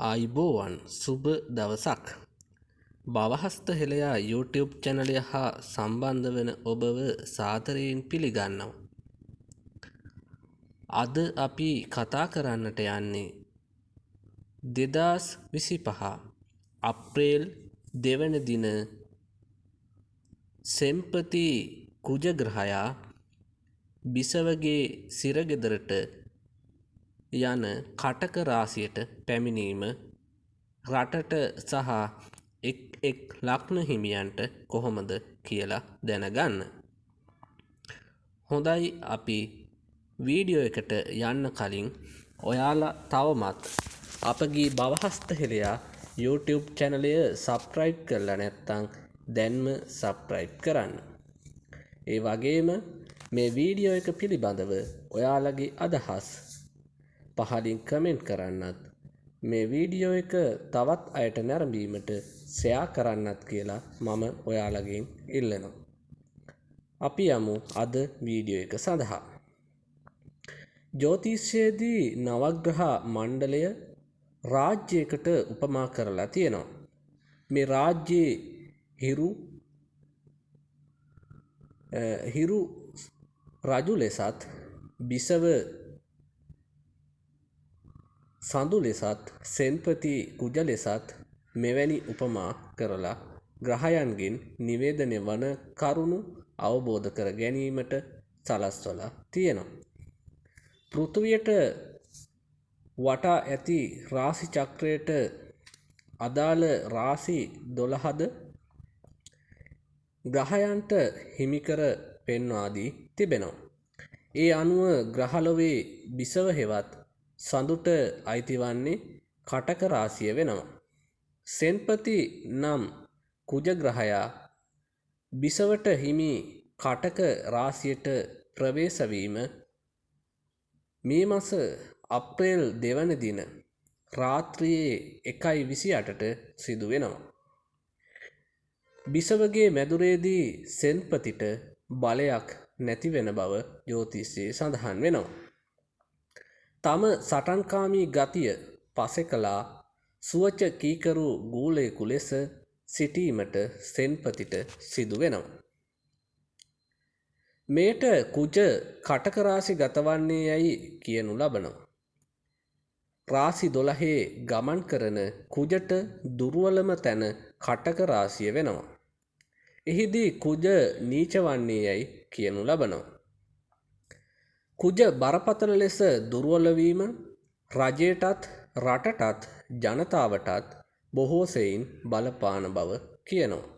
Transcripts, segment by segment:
ආයිබෝවන් සුබ දවසක්. බවහස්ත හෙළයා YouTube චැනලය හා සම්බන්ධ වන ඔබව සාදරයෙන් පිළිගන්නවා. අද අපි කතා කරන්නට යන්නේ 2025 අප්‍රේල් 2 වන දින සෙම්පති කුජ ග්‍රහයා බිසවගේ සිරගෙදරට යන කටක රාශියට පැමිණීම රටට සහ එක් ලග්න හිමියන්ට කොහොමද කියලා දැනගන්න. හොඳයි, අපි වීඩියෝ එකට යන්න කලින් ඔයාලා තවමත් අපගේ බවහස්ත හෙළයා YouTube චැනලය සබ්ස්ක්‍රයිබ් කරලා නැත්නම් දැන්ම සබ්ස්ක්‍රයිබ් කරන්න. ඒ වගේම මේ වීඩියෝ එක පිළිබඳව ඔයාලගේ අදහස් පහලින් කමෙන්ට් කරන්නත්, මේ වීඩියෝ එක තවත් අයට නැරඹීමට ෂෙයා කරන්නත් කියලා මම ඔයාලගෙන් ඉල්ලනවා. අපි යමු අද වීඩියෝ එක සඳහා. ජ්‍යොතිෂයේදී නවග්‍රහ මණ්ඩලය රාජ්‍යයකට උපමා කරලා තියෙනවා. මේ රාජ්‍යයේ හිරු රජු ලෙසත්, බිසව සඳු ලෙසත්, සෙන්පති කුජ ලෙසත් මෙවැනි උපමා කරලා ග්‍රහයන්ගෙන් නිවේදනය වන කරුණු අවබෝධ කර ගැනීමට සලස්වලා තියෙනවා. පෘථුවියට වටා ඇති රාශි චක්‍රයට අදාළ රාශි 12ද ග්‍රහයන්ට හිමිකර පෙන්වා දී තිබෙනවා. ඒ අනුව ග්‍රහලොවේ බිසව හෙවත් සඳුට අයිති වන්නේ කටක රාශිය වෙනවා. සෙන්පති නම් කුජ ග්‍රහයා බිසවට හිමි කටක රාශියට ප්‍රවේශ වීම මේ මාස අප්‍රේල් 2 වන දින රාත්‍රියේ 1:28ට සිදු වෙනවා. බිසවගේ මැදුරේදී සෙන්පතිට බලයක් නැති වෙන බව ජ්‍යොතිෂයේ සඳහන් වෙනවා. තම සටන්කාමී ගතිය පසෙකලා සුවච කීකරු ගූලයෙකු ලෙස සිටීමට සෙන්පතිට සිදු වෙනවා. මේට කුජ කටක රාශි ගතවන්නේ යයි කියනු ලබනවා. රාශි 12 ගමන් කරන කුජට දුර්වලම තැන කටක රාශිය වෙනවා. එහිදී කුජ නීච වන්නේ යයි කියනු ලබනවා. කුජ බරපතල ලෙස දුර්වල වීම රජයටත් රටටත් ජනතාවටත් බොහෝ සෙයින් බලපාන බව කියනවා.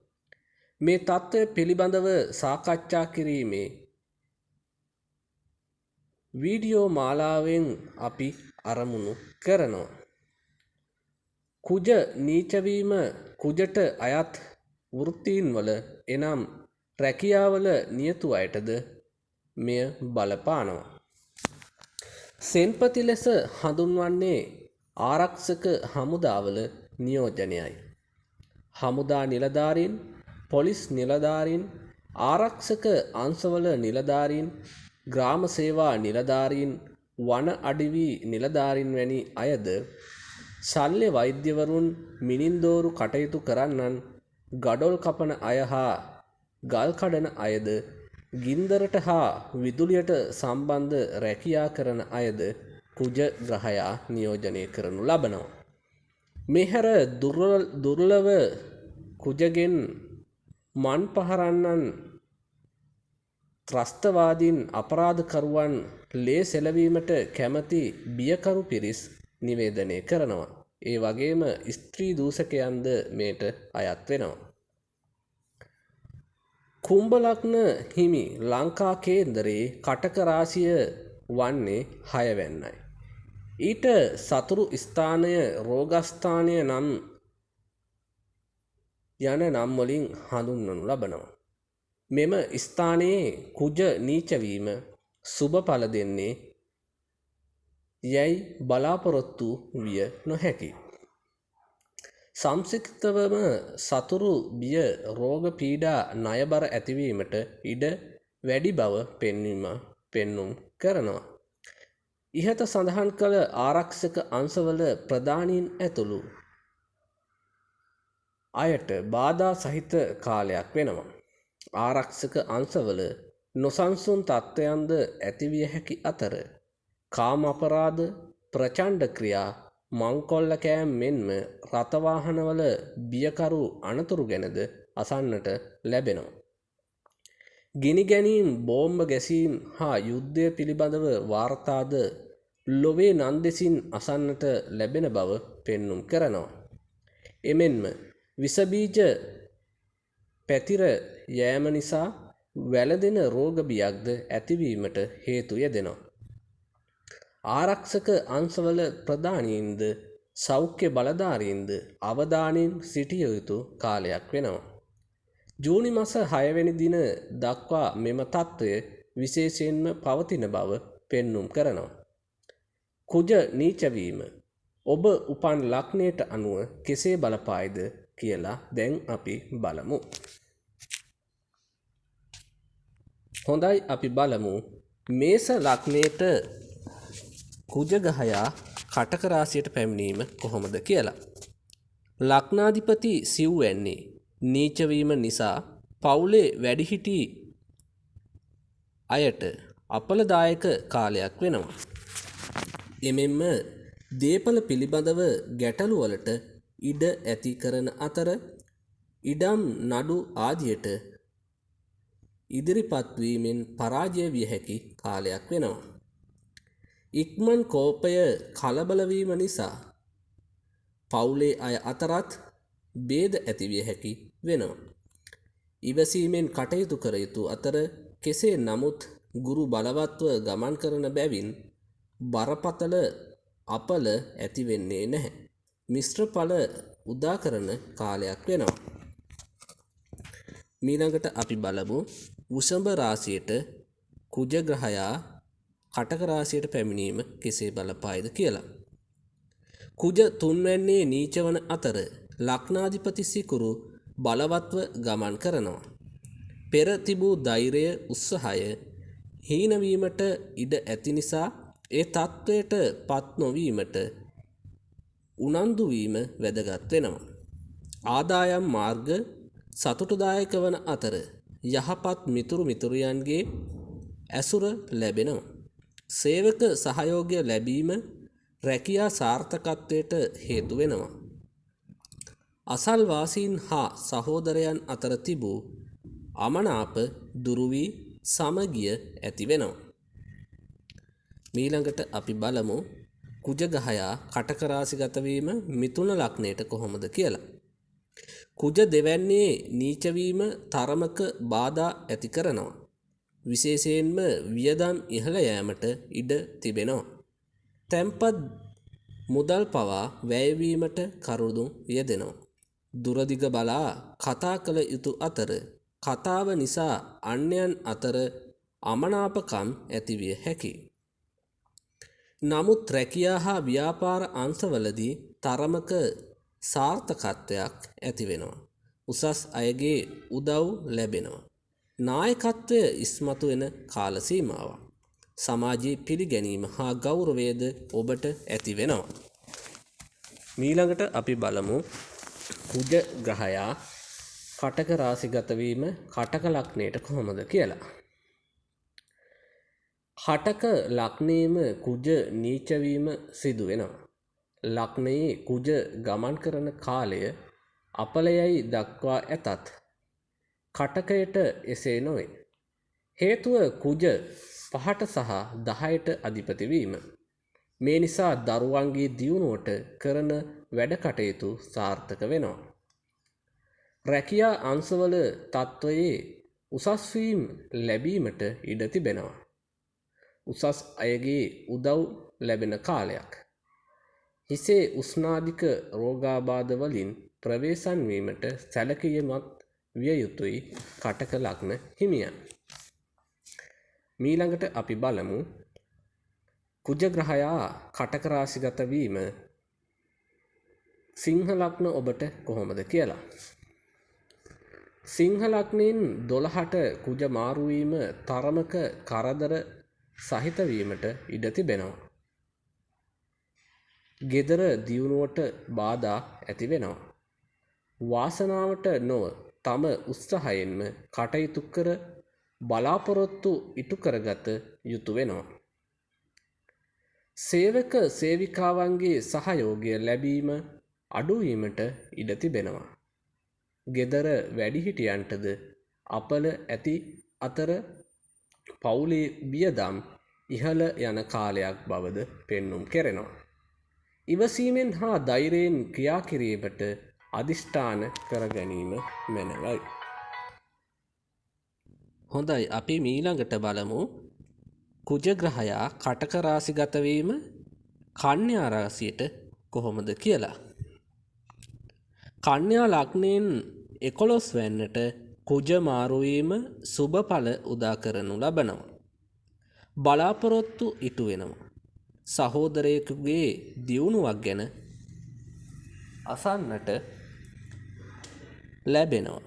මේ තත්ත්වය පිළිබඳව සාකච්ඡා කිරීමේ වීඩියෝ මාලාවෙන් අපි අරමුණු කරනවා. කුජ නීච වීම කුජට අයත් වෘත්තීන් වල එනම් රැකියාවල නියතු අයටද මෙය බලපානවා. සෙන්පති ලෙස හඳුන්වන්නේ ආරක්ෂක හමුදාවල නියෝජනයයි. හමුදා නිලධාරීන්, පොලිස් නිලධාරීන්, ආරක්ෂක අංශවල නිලධාරීන්, ග්‍රාම සේවා නිලධාරීන්, වන අඩවි නිලධාරීන් වැනි අයද, ශල්‍ය වෛද්‍යවරුන්, මිනින්දෝරු කටයුතු කරන්නන්, ගඩොල් කපන අය හා ගල් කඩන අයද, ගින්දරට හා විදුලියට සම්බන්ධ රැකියා කරන අයද කුජ ග්‍රහයා නියෝජනය කරනු ලබනවා. මේ හැර දුර්ලභ කුජගෙන් මන් පහරන්නන්, ත්‍රස්තවාදීන්, අපරාධකරුවන්, ලේ සෙලවීමට කැමති බියකරු පිරිස් නිවේදනය කරනවා. ඒ වගේම ස්ත්‍රී දූෂකයන්ද මේට අයත් වෙනවා. කුම්භ ලග්න හිමි ලංකා කේන්දරයේ කටක රාශිය වන්නේ 6 වැන්නයි. ඊට සතුරු ස්ථානය රෝගස්ථානය නම් යන නම් වලින් හඳුන්වනු ලබනවා. මෙම ස්ථානයේ කුජ නීච වීම සුබ ඵල දෙන්නේ යයි බලාපොරොත්තු විය නොහැකි. සංක්ෂිප්තවම සතුරු බිය, රෝග පීඩා, ණයබර ඇතිවීමට ඉඩ වැඩි බව පෙන්නුම් කරනවා. ඉහත සඳහන් කළ ආරක්ෂක අංශවල ප්‍රධානීන් ඇතුළු අයට බාධා සහිත කාලයක් වෙනවා. ආරක්ෂක අංශවල නොසන්සුන් තත්ත්වයන්ද ඇතිවිය හැකි අතර කාම අපරාධ, ප්‍රචණ්ඩ ක්‍රියා, මංකොල්ල කෑම් මෙන්ම රථවාහනවල බියකරු අනතුරු ගැනද අසන්නට ලැබෙනවා. ගිනි ගැනීම්, බෝම්බ ගැසීම් හා යුද්ධය පිළිබඳව වාර්තාද ලොවේ නන්දෙසින් අසන්නට ලැබෙන බව පෙන්නුම් කරනවා. එමෙන්ම විසබීජ පැතිර යෑම නිසා වැළදෙන රෝග බියක්ද ඇතිවීමට හේතු යෙදෙනවා. ආරක්ෂක අංශවල ප්‍රධානීන්ද සෞඛ්‍ය බලධාරීන්ද අවධානයෙන් සිටිය යුතු කාලයක් වෙනවා. ජූනි මාස 6 වෙනි දින දක්වා මෙම තත්ත්වය විශේෂයෙන්ම පවතින බව පෙන්නුම් කරනවා. කුජ නීච වීම ඔබ උපන් ලග්නයට අනුව කෙසේ බලපායිද කියලා දැන් අපි බලමු. හොඳයි, අපි බලමු මේස ලග්නයට කුජ ග්‍රහයා කටක රාශියට පැමිණීම කොහොමද කියලා. ලග්නාධිපති සිව් වෙන්නේ නීච වීම නිසා පවුලේ වැඩිහිටි අයට අපලදායක කාලයක් වෙනවා. එමෙන්ම දේපල පිළිබඳව ගැටලු වලට ඉඩ ඇති කරන අතර ඉඩම් නඩු ආදියට ඉදිරිපත් වීමෙන් පරාජය විය හැකි කාලයක් වෙනවා. ඉක්මන් කෝපය කලබල වීම නිසා පවුලේ අය අතරත් ભેද ඇතිවිය හැකි වෙනවා. ඉවසීමෙන් කටයුතු කර යුතු අතර කෙසේ නමුත් ගුරු බලවත්ව ගමන් කරන බැවින් බරපතල අපල ඇති වෙන්නේ නැහැ. මිශ්‍ර ඵල උදා කරන කාලයක් වෙනවා. ඊළඟට අපි බලමු වෘෂභ රාශියට කුජ ග්‍රහයා කටක රාශියට පැමිණීම කෙසේ බලපායිද කියලා. කුජ තුන්වැන්නේ නීච වන අතර ලග්නාධිපති සිකුරු බලවත්ව ගමන් කරනවා. පෙර තිබූ ධෛර්යය, උත්සාහය හීන වීමට ඉඩ ඇති නිසා ඒ තත්ත්වයට පත් නොවීමට උනන්දු වීම වැදගත් වෙනවා. ආදායම් මාර්ග සතුටුදායක වන අතර යහපත් මිතුරු මිතුරියන්ගේ ඇසුර ලැබෙනවා. සේවක සහයෝගය ලැබීම රැකියා සාර්ථකත්වයට හේතු වෙනවා. අසල්වාසීන් හා සහෝදරයන් අතර තිබූ අමනාප දුරු වී සමගිය ඇති වෙනවා. ඊළඟට අපි බලමු කුජ ග්‍රහයා කටක රාශිගත වීම මිථුන ලග්නයට කොහොමද කියලා. කුජ දෙවැන්නේ නීච වීම තරමක බාධා ඇති කරනවා. විශේෂයෙන්ම වියදම් ඉහළ යෑමට ඉඩ තිබෙනවා. තැන්පත් මුදල් පවා වැයවීමට කරුණු යෙදෙනවා. දුරදිග බලා කතා කළ යුතු අතර කතාව නිසා අන්‍යයන් අතර අමනාපකම් ඇතිවිය හැකියි. නමුත් රැකියා හා ව්‍යාපාර අංශවලදී තරමක සාර්ථකත්වයක් ඇති වෙනවා. උසස් අයගේ උදව් ලැබෙනවා. නායකත්වය ඉස්මතු වෙන කාල සීමාවක්. සමාජයේ පිළිගැනීම හා ගෞරවයද ඔබට ඇති වෙනවා. ඊළඟට අපි බලමු කුජ ග්‍රහයා කටක රාශිගත වීම කටක ලග්නයට කොහොමද කියලා. කටක ලග්නයේම කුජ නීච වීම සිදු වෙනවා. ලග්නයේ කුජ ගමන් කරන කාලය අපලයයි දක්වා ඇතත් කටකයට එසේ නොවේ. හේතුව කුජ 5ට සහ 10ට අධිපති වීම. මේ නිසා දරුවන්ගේ දියුණුවට කරන වැඩ කටයුතු සාර්ථක වෙනවා. රැකියා අංශවල තත්ත්වයේ උසස් වීම ලැබීමට ඉඩ තිබෙනවා. උසස් අයගේ උදව් ලැබෙන කාලයක්. හිසේ උස්නාධික රෝගාබාධ වලින් ප්‍රවේශම් වීමට සැලකියමත් විය යුතුයි කටක ලග්න හිමියන්. ඊළඟට අපි බලමු කුජ ග්‍රහයා කටක රාශිගත වීම සිංහ ලග්න ඔබට කොහොමද කියලා. සිංහ ලග්නයෙන් 12ට කුජ මාරු වීම තරමක කරදර සහිත වීමට ඉඩ තිබෙනවා. ගෙදර දියුණුවට බාධා ඇති වෙනවා. වාසනාවට නොව තම උත්සාහයෙන්ම කටයුතු කර බලාපොරොත්තු ඉටු කරගත යුතු වෙනවා. සේවක සේවිකාවන්ගේ සහයෝගය ලැබීම අඩුවීමට ඉඩ තිබෙනවා. ගෙදර වැඩිහිටියන්ටද අපල ඇති අතර පවුලේ වියදම් ඉහළ යන කාලයක් බවද පෙන්නුම් කෙරෙනවා. ඉවසීමෙන් හා ධෛර්යයෙන් ක්‍රියා කිරීමට අදිෂ්ඨාන කර ගැනීම මැනවයි. හොඳයි, අපි මීළඟට බලමු කුජග්‍රහයා කටක රාශිගත වීම කන්‍යා රාශියට කොහොමද කියලා. කන්‍යා ලග්නයෙන් 11 වෙනිට කුජ මාරු වීම සුබඵල උදා කරනු ලබනවා. බලාපොරොත්තු ඉටු වෙනවා. සහෝදරයෙකුගේ දියුණුවක් ගැන අසන්නට ලැබෙනවා.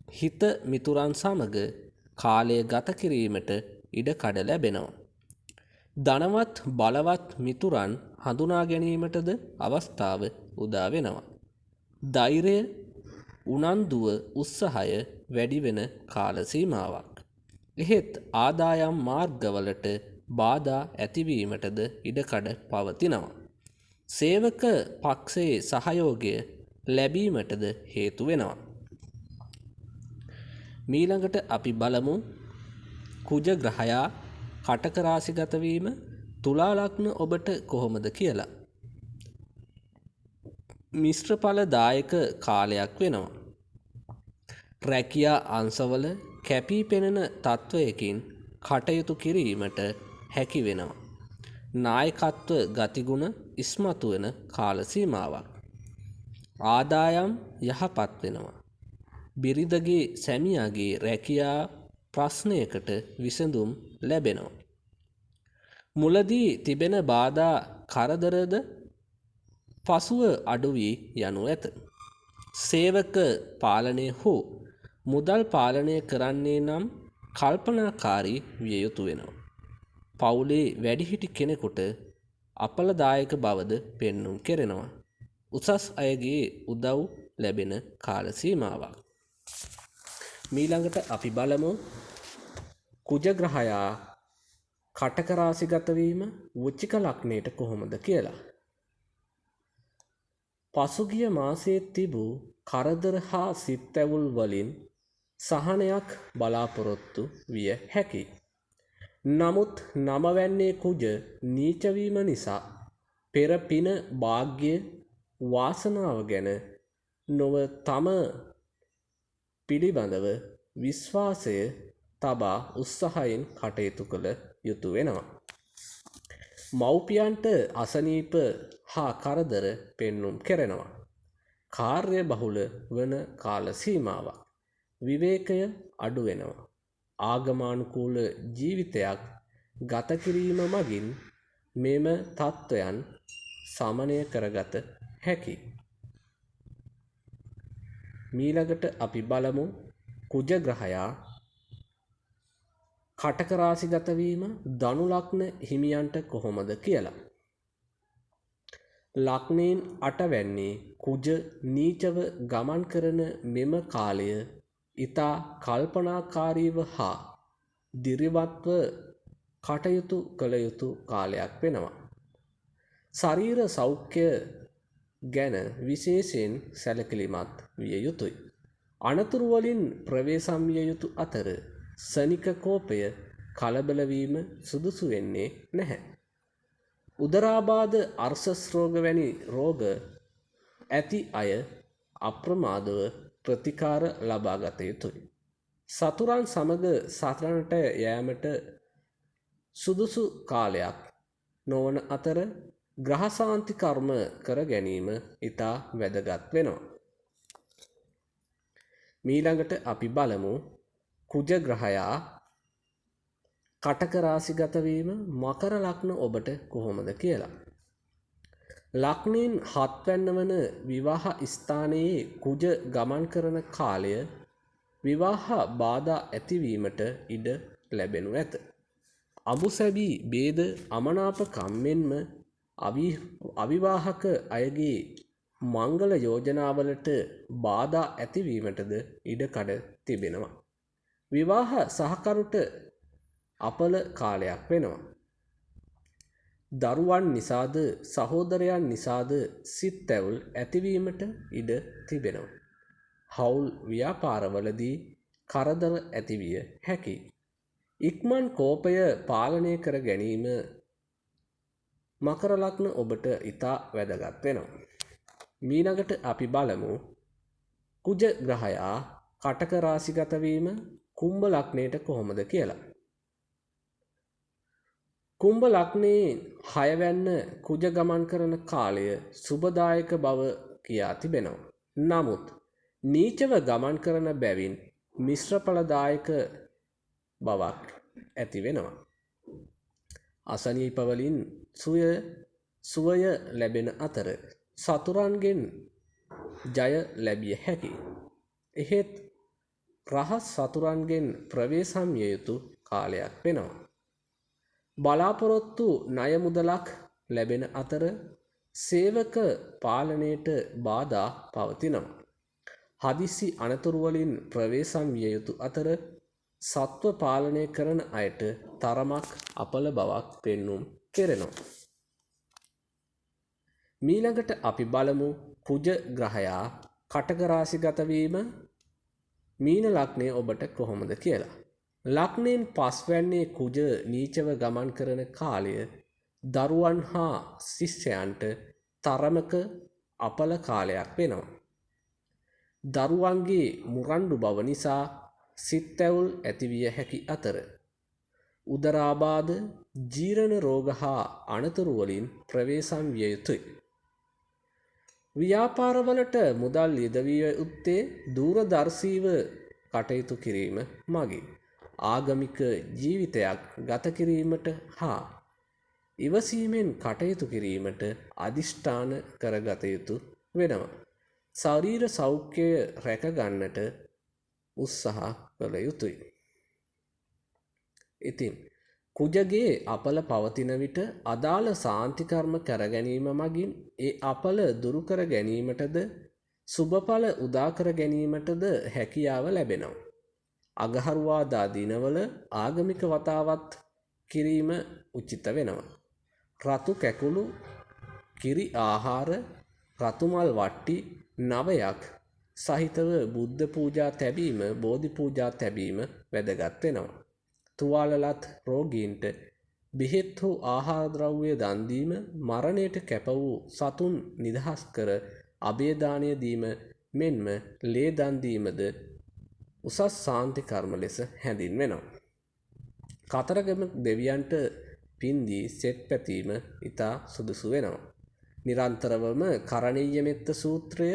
හිත මිතුරන් සමග කාලය ගත කිරීමට ඉඩකඩ ලැබෙනවා. ධනවත් බලවත් මිතුරන් හඳුනා ගැනීමටද අවස්ථාව උදා වෙනවා. ධෛර්යය, උනන්දුව, උත්සාහය වැඩි වෙන කාල සීමාවක්. එහෙත් ආදායම් මාර්ගවලට බාධා ඇතිවීමටද ඉඩකඩ පවතිනවා. සේවක පක්ෂයේ සහයෝගය ලැබීමටද හේතු වෙනවා. මීළඟට අපි බලමු කුජග්‍රහයා කටක රාශිගත වීම තුලා ලග්න ඔබට කොහොමද කියලා. මිශ්‍රඵලදායක කාලයක් වෙනවා. රැකියා අංශවල කැපී පෙනෙන තත්වයකින් කටයුතු කිරීමට හැකි වෙනවා. නායකත්ව ගතිගුණ ඉස්මතු වෙන කාල සීමාවක්. ආදායම් යහපත් වෙනවා. බිරිඳගේ සැමියාගේ රැකියා ප්‍රශ්නයකට විසඳුම් ලැබෙනවා. මුලදී තිබෙන බාධා කරදරද පසුව අඩු වී යනු ඇත. සේවක පාලනය හෝ මුදල් පාලනය කරන්නේ නම් කල්පනාකාරී විය යුතු වෙනවා. පවුලේ වැඩිහිටි කෙනෙකුට අපලදායක බවද පෙන්නුම් කෙරෙනවා. උසස් අයගේ උදව් ලැබෙන කාල සීමාවක්. මීළඟට අපි බලමු කුජග්‍රහයා කටක රාශිගත වීම වෘශ්චික ලග්නයට කොහොමද කියලා. පසුගිය මාසයේ තිබූ කරදර හා සිත්ඇවුල් වලින් සහනයක් බලාපොරොත්තු විය හැකියි. නමුත් නමවැන්නේ කුජ නීච වීම නිසා පෙර පින, වාග්ය, වාසනාව ගැන නොව තම පිළිබඳව විශ්වාසය තබා උත්සාහයෙන් කටයුතු කළ යුතු වෙනවා. මව්පියන්ට අසනීප හා කරදර පෙන්නුම් කෙරෙනවා. කාර්ය බහුල වන කාල සීමාවක්. විවේකය අඩු වෙනවා. ආගමානුකූල ජීවිතයක් ගත කිරීම මගින් මෙම තත්ත්වයන් සමනය කරගත හැකියි. මීළඟට අපි බලමු කුජග්‍රහයා කටක රාශිගත වීම ධනු ලග්න හිමියන්ට කොහොමද කියලා. ලග්නයෙන් 8 වැන්නේ කුජ නීචව ගමන් කරන මෙම කාලය ඊතා කල්පනාකාරීව හා දිරිවත්ව කටයුතු කළ යුතු කාලයක් වෙනවා. ශරීර සෞඛ්‍ය ගැන විශේෂයෙන් සැලකිලිමත් විය යුතුයි. අනතුරු වලින් ප්‍රවේශම් විය යුතු අතර සනික කෝපය කලබල වීම සුදුසු වෙන්නේ නැහැ. උදරාබාධ, අර්ශස් රෝග වැනි රෝග ඇති අය අප්‍රමාදව ප්‍රතිකාර ලබා ගත යුතුයි. සතුරන් සමග සටනට යෑමට සුදුසු කාලයක් නොවන අතර ග්‍රහශාන්ති කර්ම කර ගැනීම ඉතා වැදගත් වෙනවා. මීළඟට අපි බලමු කුජග්‍රහයා කටක රාශිගත වීම මකර ලග්න ඔබට කොහොමද කියලා. ලග්නයෙන් 7 වැන්න වන විවාහ ස්ථානයේ කුජ ගමන් කරන කාලය විවාහ බාධා ඇතිවීමට ඉඩ ලැබෙනු ඇත. අඹුසැබි, ભેද, අමනාපකම් මෙන්ම අවිවාහක අයගේ මංගල යෝජනාවලට බාධා ඇතිවීමටද ඉඩකඩ තිබෙනවා. විවාහ සහකරුට අපල කාලයක් වෙනවා. දරුවන් නිසාද සහෝදරයන් නිසාද සිත් ඇවුල් ඇතිවීමට ඉඩ තිබෙනවා. හවුල් ව්‍යාපාරවලදී කරදර ඇතිවිය හැකියි. ඉක්මන් කෝපය පාලනය කර ගැනීම මකර ලග්න ඔබට ඉතා වැදගත් වෙනවා. මීළඟට අපි බලමු කුජ ග්‍රහයා කටක රාශිගත වීම කුම්භ ලග්නයට කොහොමද කියලා. කුම්භ ලග්නයේ 6 වැන්න කුජ ගමන් කරන කාලය සුබදායක බව කියා තිබෙනවා. නමුත් නීචව ගමන් කරන බැවින් මිශ්‍රඵලදායක බවක් ඇති වෙනවා. අසනීප වලින් සුවය ලැබෙන අතර සතුරන්ගෙන් ජය ලැබිය හැකියි. එහෙත් රහස් සතුරන්ගෙන් ප්‍රවේශම් විය යුතු කාලයක් වෙනවා. බලාපොරොත්තු ණය මුදලක් ලැබෙන අතර සේවක පාලනයට බාධා පවතිනවා. හදිසි අනතුරු වලින් ප්‍රවේශම් විය යුතු අතර සත්ව පාලනය කරන අයට තරමක් අපල බවක් පෙන්눔 කෙරෙනවා. මීළඟට අපි බලමු කුජ ග්‍රහයා කටක රාශිගත වීම මීන ලග්නයේ ඔබට කොහොමද කියලා. ලග්නයෙන් පස්වැන්නේ කුජ නීචව ගමන් කරන කාලය දරුවන් හා ශිෂ්‍යයන්ට තරමක අපල කාලයක් වෙනවා. දරුවන්ගේ මුරණ්ඩු බව නිසා සිත් ඇවුල් ඇතිවිය හැකි අතර උදරාබාධ ජීර්ණ රෝග හා අනතුරු වලින් ප්‍රවේශම් විය යුතුයි. ව්‍යාපාරවලට මුදල් යෙදවිය යුත්තේ දූරදර්ශීව කටයුතු කිරීම මගින් ආගමික ජීවිතයක් ගත කිරීමට හා ඉවසීමෙන් කටයුතු කිරීමට අදිෂ්ඨාන කරගත යුතු වෙනවා. ශරීර සෞඛ්‍යය රැක ගන්නට උත්සාහ කළ යුතුයි. ඉතින් කුජගේ අපල පවතින විට අදාළ සාන්ති කර්ම කර ගැනීම මගින් ඒ අපල දුරු කර ගැනීමටද සුබඵල උදා කර ගැනීමටද හැකියාව ලැබෙනවා. අගහරුවාදා දිනවල ආගමික වතාවත් කිරීම උචිත වෙනවා. රතු කැකුළු කිරි ආහාර රතුමල් වට්ටි නවයක් සහිතව බුද්ධ පූජා තැබීම බෝධි පූජා තැබීම වැදගත් වෙනවා. තුවාලලත් රෝගීන්ට බෙහෙත් හෝ ආහාර ද්‍රව්‍ය දන් දීම මරණයට කැප වූ සතුන් නිදහස් කර අභයදානය දීම මෙන්ම ලේ දන් දීමද උසස් සාන්ති කර්ම ලෙස හැඳින්වෙනවා. කතරගම දෙවියන්ට පින්දී සෙත් පැතීම ඉතා සුදුසු වෙනවා. නිරන්තරවම කරණීය මෙත්ත සූත්‍රය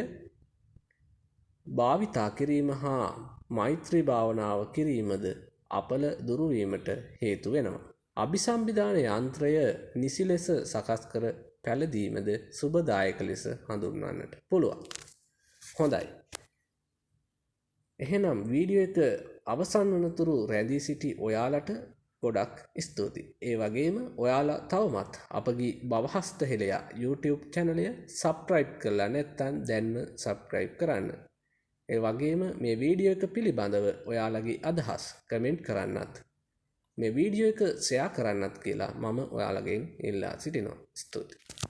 භාවිතා කිරීම හා මෛත්‍රී භාවනාව කිරීමද අපල දුරුවීමට හේතු වෙනවා. අභිසම්බිධාන යන්ත්‍රය නිසි ලෙස සකස් කර පැළදීමද සුබදායක ලෙස හඳුන්වන්නට පුළුවන්. හොඳයි. එහෙනම් වීඩියෝ එක අවසන් වනතුරු රැඳී සිටි ඔයාලට ගොඩක් ස්තුතියි. ඒ වගේම ඔයාලා තවමත් අපගේ බවහස්ත හෙළයා YouTube channelය subscribe කරලා නැත්නම් දැන්ම subscribe කරන්න. ඒ වගේම මේ වීඩියෝ එක පිළිබඳව ඔයාලගේ අදහස් කමෙන්ට් කරන්නත් මේ වීඩියෝ එක ෂෙයා කරන්නත් කියලා මම ඔයාලගෙන් ඉල්ලා සිටිනවා. ස්තුතියි.